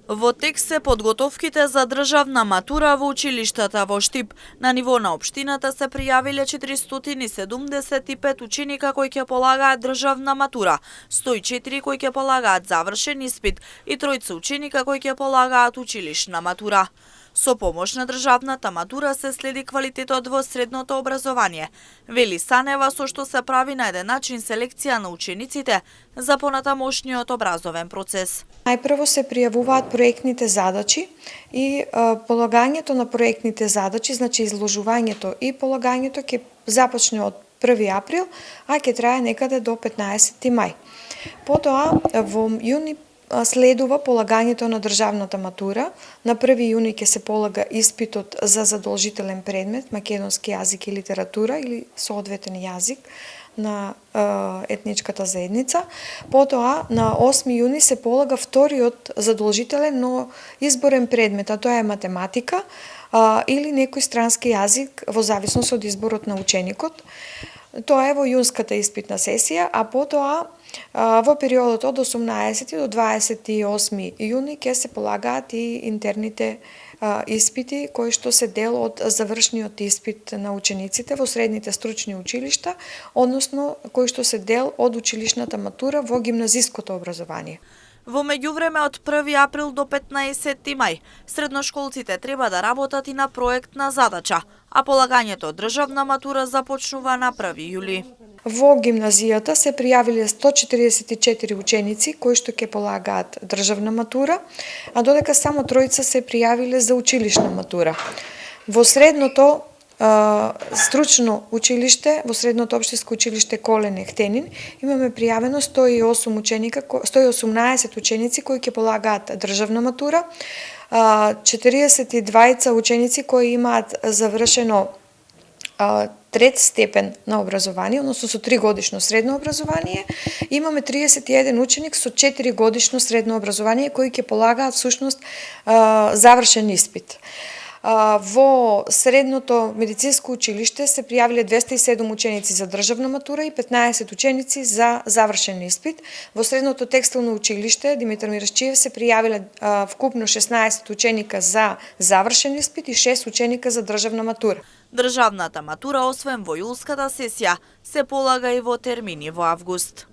Во тек се подготовките за државна матура во училиштата во Штип. На ниво на општината се пријавиле 475 ученика кои ќе полагаат државна матура, 104 кои ќе полагаат завршен испит и тројца ученика кои ќе полагаат училишна матура. Со помош на државната матура се следи квалитетот во средното образование, вели Санева, со што се прави на еден начин селекција на учениците за понатамошниот образовен процес. Најпрво се пријавуваат проектните задачи и полагањето на проектните задачи, значи изложувањето и полагањето ќе започне од 1 април, а ќе трае некаде до 15 мај. Потоа во јуни следува полагањето на државната матура. На 1 јуни ќе се полага испитот за задолжителен предмет македонски јазик и литература или соодветен јазик на етничката заедница. Потоа на 8 јуни се полага вториот задолжителен, но изборен предмет, а тоа е математика или некој странски јазик во зависност од изборот на ученикот. Тоа е во јунската испитна сесија, а потоа во периодот од 18 до 28 јуни ќе се полагаат и интерните испити кои што се дел од завршниот испит на учениците во средните стручни училишта, односно кои што се дел од училишната матура во гимназиското образование. Во меѓувреме од 1 април до 15 мај, средношколците треба да работат и на проектна задача, а полагањето државна матура започнува на 1 јули. Во гимназијата се пријавиле 144 ученици кои што ќе полагаат државна матура, а додека само тројца се пријавиле за училишна матура. Во средното стручно училиште, во средното општинско училиште Колен Ехтенин, имаме пријавено 118 ученици кои ќе полагаат државна матура, 42 ученици кои имаат завршено трет степен на образование, односно со 3 годишно средно образование, имаме 31 ученик со 4 годишно средно образование кои ќе полагаат всушност завршен испит. Во средното медицинско училиште се пријавиле 207 ученици за државна матура и 15 ученици за завршен испит. Во средното текстилно училиште Димитар Мирашчиев се пријавиле вкупно 16 ученика за завршен испит и 6 ученика за државна матура. Државната матура, освен во јулската сесија, се полага и во термини во август.